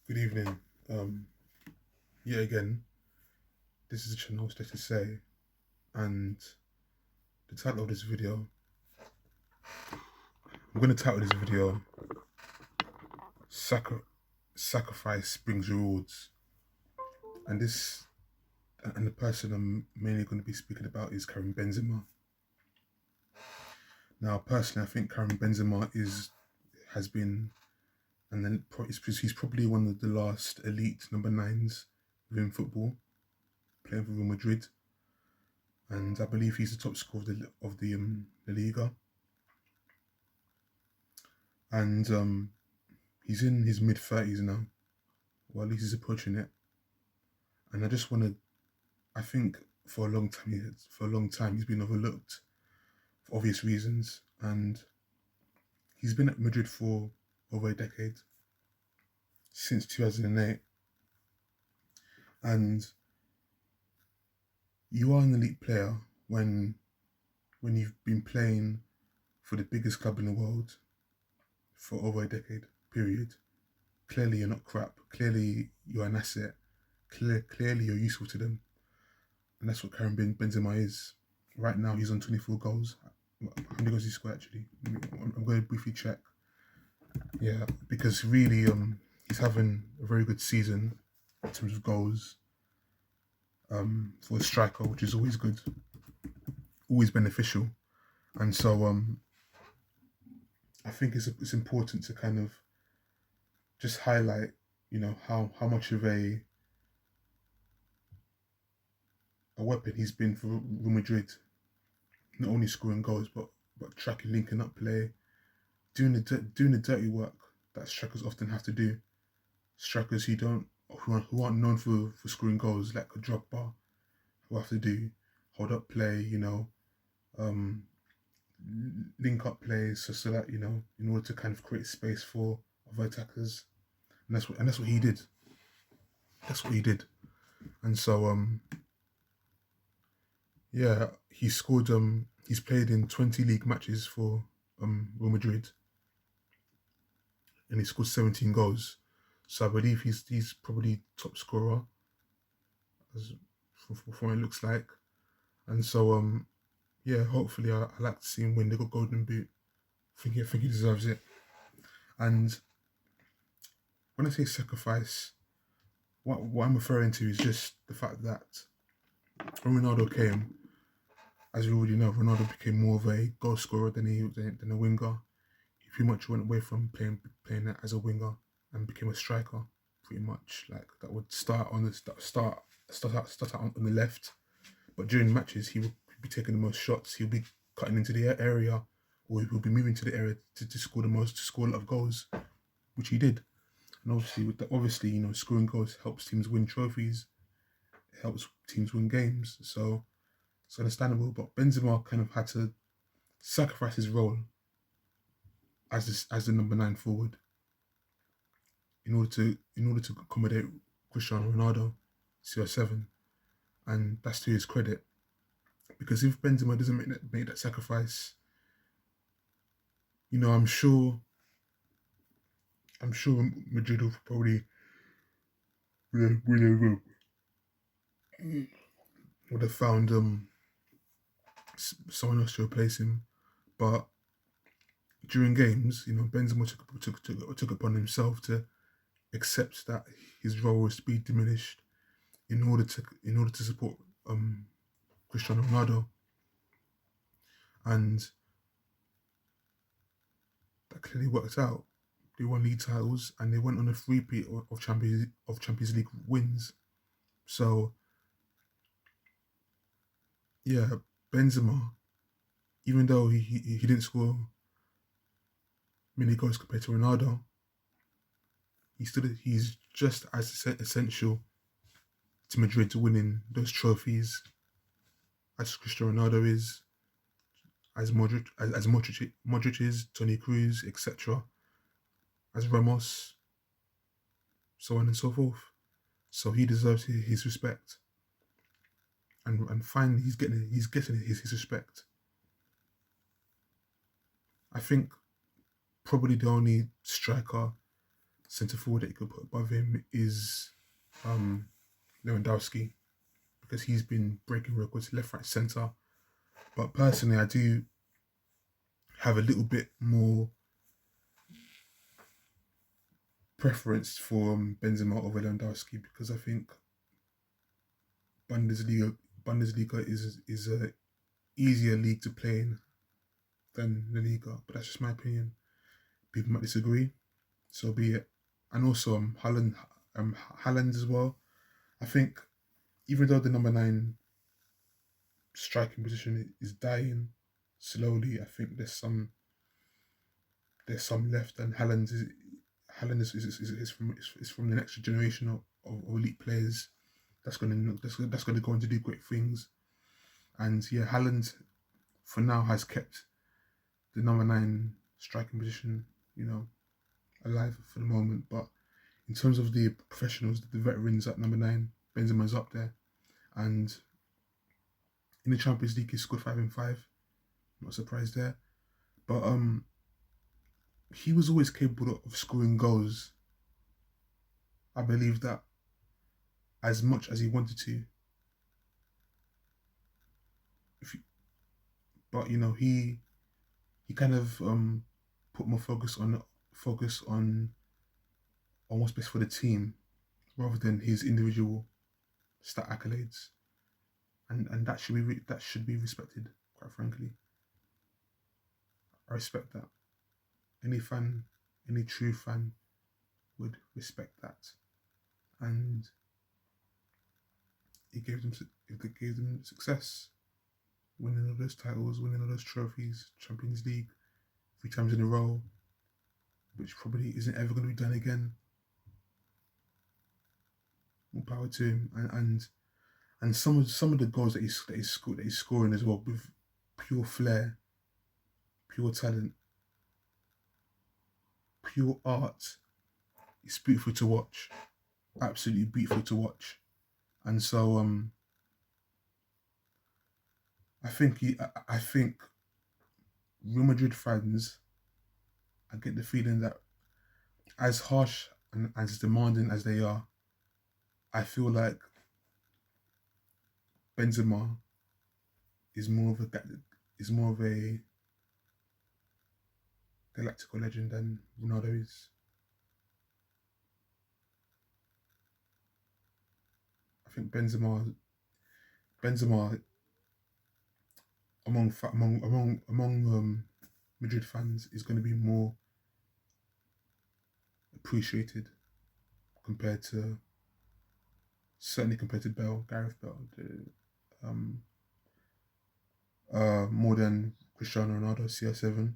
Good evening. Yet again, this is the channel Let's to say, and the title of this video, I'm going to title this video Sacrifice Brings Rewards. And the person I'm mainly going to be speaking about is Karim Benzema. Now, personally, I think Karim Benzema has been, and then he's probably one of the last elite number nines within football, playing for Real Madrid. And I believe he's the top scorer of the Liga. And he's in his mid-30s now, or at least he's approaching it. And I think for a long time he's been overlooked for obvious reasons. And he's been at Madrid for over a decade, since 2008. And you are an elite player when you've been playing for the biggest club in the world for over a decade period. Clearly you're not crap. Clearly you're an asset. Clearly you're useful to them. And that's what Karim Benzema is. Right now he's on 24 goals. How many goals did he score actually? I'm going to briefly check. Yeah, because really he's having a very good season in terms of goals. For a striker, which is always good, always beneficial. And so I think it's important to kind of just highlight, how much of a weapon he's been for Real Madrid. Not only scoring goals, but tracking, linking up play, doing the dirty work that strikers often have to do. Strikers who aren't known for scoring goals, like a Drogba, who have to do hold up play, um, link up plays, so that in order to kind of create space for other attackers, and that's what he did. That's what he did, and so yeah, he scored. He's played in 20 league matches for Real Madrid, and he scored 17 goals. So I believe he's probably top scorer, as from what it looks like. And so yeah, hopefully I like to see him win the Golden Boot. I think he deserves it. And when I say sacrifice, what I'm referring to is just the fact that when Ronaldo came, as you already know, Ronaldo became more of a goal scorer than a winger. He pretty much went away from playing as a winger and became a striker, pretty much. Like that would start out on the left, but during matches he would be taking the most shots. He'll be cutting into the area, or he'll be moving to the area to score to score a lot of goals, which he did. And obviously, scoring goals helps teams win trophies. It helps teams win games. So it's understandable. But Benzema kind of had to sacrifice his role as the number 9 forward in order to accommodate Cristiano Ronaldo, CR7, and that's to his credit. Because if Benzema doesn't make that sacrifice, I'm sure Madrid will probably would have found someone else to replace him. But during games, Benzema took upon himself to accept that his role was to be diminished in order to support Cristiano Ronaldo, and that clearly worked out. They won league titles and they went on a three-peat of Champions League wins. So yeah, Benzema, even though he didn't score many goals compared to Ronaldo, he's just as essential to Madrid to winning those trophies as Cristiano Ronaldo is, as Modric is, Toni Kroos, etc., as Ramos, so on and so forth. So he deserves his respect, and finally he's getting his respect. I think probably the only striker centre forward that you could put above him is Lewandowski, because he's been breaking records left, right, centre. But personally, I do have a little bit more preference for Benzema over Lewandowski, because I think Bundesliga is a easier league to play in than La Liga. But that's just my opinion. People might disagree, so be it. And also Haaland as well. I think even though the number 9 striking position is dying slowly, I think there's some left, and Haaland is from the next generation of elite players that's going to go on to do great things. And yeah, Haaland for now has kept the number 9 striking position, alive for the moment. But in terms of the professionals, the veterans at number 9, Benzema's up there. And in the Champions League, he scored 5 and 5. Not surprised there. But he was always capable of scoring goals. I believe that as much as he wanted to. But he kind of put more focus on what's best for the team rather than his individual stat accolades, and that should be respected. Quite frankly, I respect that. Any true fan would respect that, and it gave them success, winning all those titles, winning all those trophies, Champions League 3 times in a row, which probably isn't ever going to be done again. More power to him, and some of the goals that he's scoring as well, with pure flair, pure talent, pure art. It's beautiful to watch, absolutely beautiful to watch. And so I think Real Madrid fans, I get the feeling that as harsh and as demanding as they are, I feel like Benzema is more of a galactical legend than Ronaldo is. I think Benzema among Madrid fans is going to be more appreciated certainly compared to Gareth Bale, more than Cristiano Ronaldo, CR7,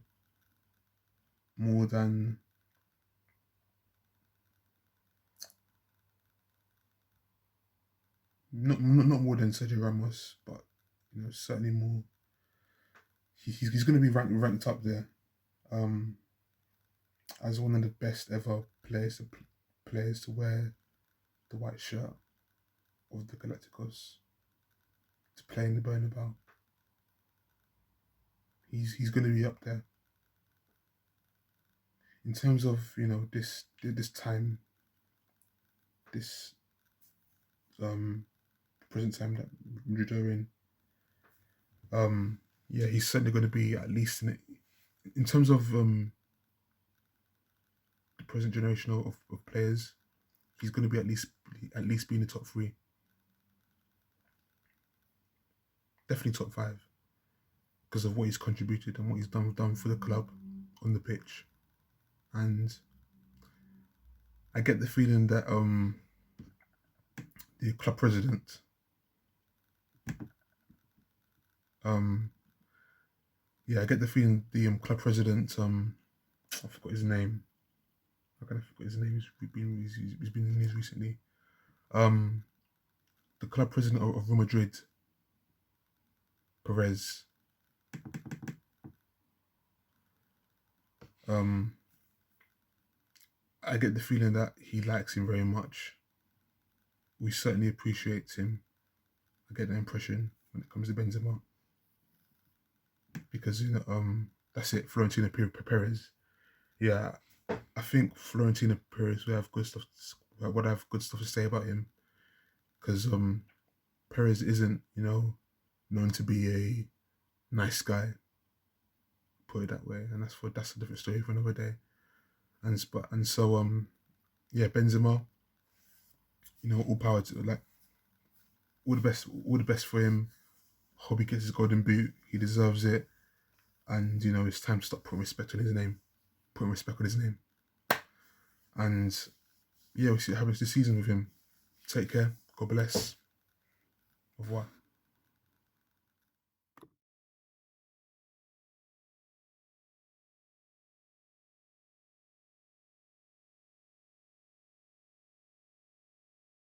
more than not more than Sergio Ramos, but certainly more. He's going to be ranked up there, as one of the best ever players to wear the white shirt of the Galacticos, to play in the Bernabeu. He's going to be up there. In terms of this time, this present time that Madrid are in, yeah, he's certainly going to be at least in terms of the present generation of players. He's going to be at least be in the top 3, definitely top 5, because of what he's contributed and what he's done for the club on the pitch. And I get the feeling that the club president, I get the feeling the club president, I forgot his name. I forgot his name. He's been in the news recently. The club president of Real Madrid, Perez. I get the feeling that he likes him very much. We certainly appreciate him. I get that impression when it comes to Benzema, because that's it. Florentino Perez. Yeah, I think Florentino Perez would have good stuff to say about him because Perez isn't, known to be a nice guy, put it that way, and that's a different story for another day. And so yeah, Benzema, all power to, like, all the best for him. Hope he gets his golden boot. He deserves it, and it's time to stop putting respect on his name. Putting respect on his name, and yeah, we'll see what happens this season with him. Take care. God bless. Au revoir.